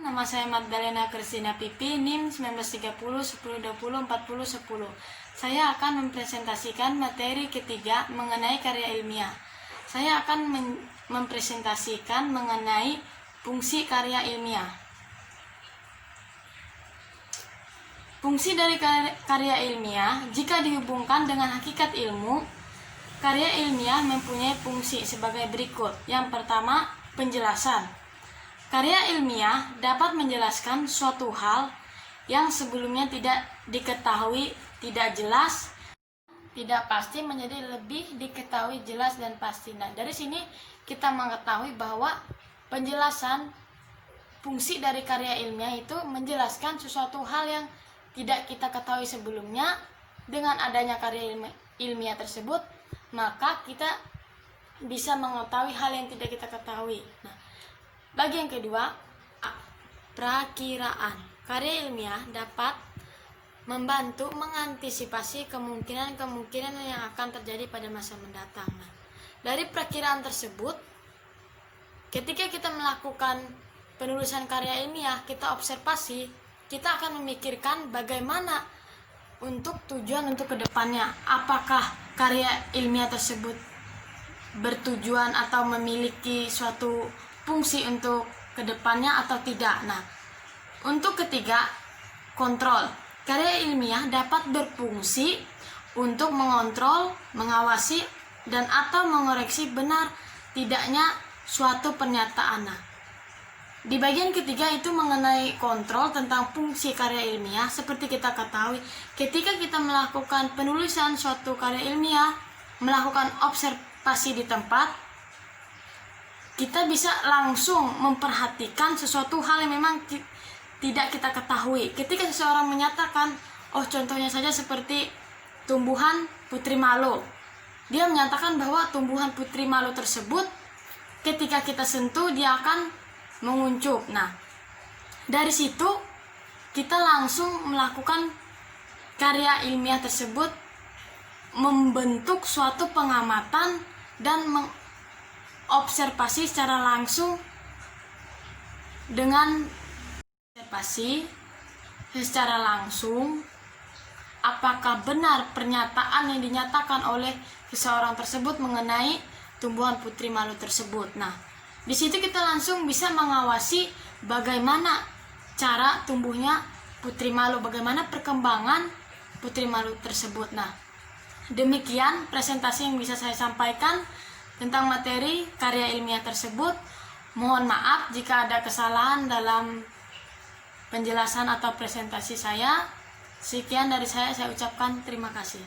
nama saya Magdalena Kristina Pipi, NIM 1930 10 20 40 10. Saya akan mempresentasikan materi ketiga mengenai karya ilmiah. Saya akan mempresentasikan mengenai fungsi karya ilmiah. Fungsi dari karya ilmiah, jika dihubungkan dengan hakikat ilmu, karya ilmiah mempunyai fungsi sebagai berikut. Yang pertama, penjelasan. Karya ilmiah dapat menjelaskan suatu hal yang sebelumnya tidak diketahui, tidak jelas, tidak pasti menjadi lebih diketahui jelas dan pasti. Nah, dari sini kita mengetahui bahwa penjelasan fungsi dari karya ilmiah itu menjelaskan sesuatu hal yang tidak kita ketahui sebelumnya. Dengan adanya karya ilmiah tersebut, maka kita bisa mengetahui hal yang tidak kita ketahui. Nah, bagian kedua, prakiraan. Karya ilmiah dapat membantu mengantisipasi kemungkinan-kemungkinan yang akan terjadi pada masa mendatang. Nah, dari prakiraan tersebut, ketika kita melakukan penulisan karya ilmiah, kita observasi, kita akan memikirkan bagaimana untuk tujuan untuk kedepannya. Apakah karya ilmiah tersebut bertujuan atau memiliki suatu fungsi untuk kedepannya atau tidak. Nah, untuk ketiga, kontrol. Karya ilmiah dapat berfungsi untuk mengontrol, mengawasi, dan atau mengoreksi benar tidaknya suatu pernyataan. Nah, di bagian ketiga itu mengenai kontrol tentang fungsi karya ilmiah. Seperti kita ketahui, ketika kita melakukan penulisan suatu karya ilmiah, melakukan observasi di tempat, kita bisa langsung memperhatikan sesuatu hal yang memang tidak kita ketahui. Ketika seseorang menyatakan, contohnya saja seperti tumbuhan putri malo. Dia menyatakan bahwa tumbuhan putri malo tersebut ketika kita sentuh dia akan menguncup. Nah, dari situ kita langsung melakukan karya ilmiah tersebut, membentuk suatu pengamatan dan observasi secara langsung. Dengan observasi secara langsung, apakah benar pernyataan yang dinyatakan oleh seseorang tersebut mengenai tumbuhan putri malo tersebut. Nah, di situ kita langsung bisa mengawasi bagaimana cara tumbuhnya putri malo, bagaimana perkembangan putri malo tersebut. Nah, demikian presentasi yang bisa saya sampaikan tentang materi karya ilmiah tersebut. Mohon maaf jika ada kesalahan dalam penjelasan atau presentasi saya. Sekian dari saya ucapkan terima kasih.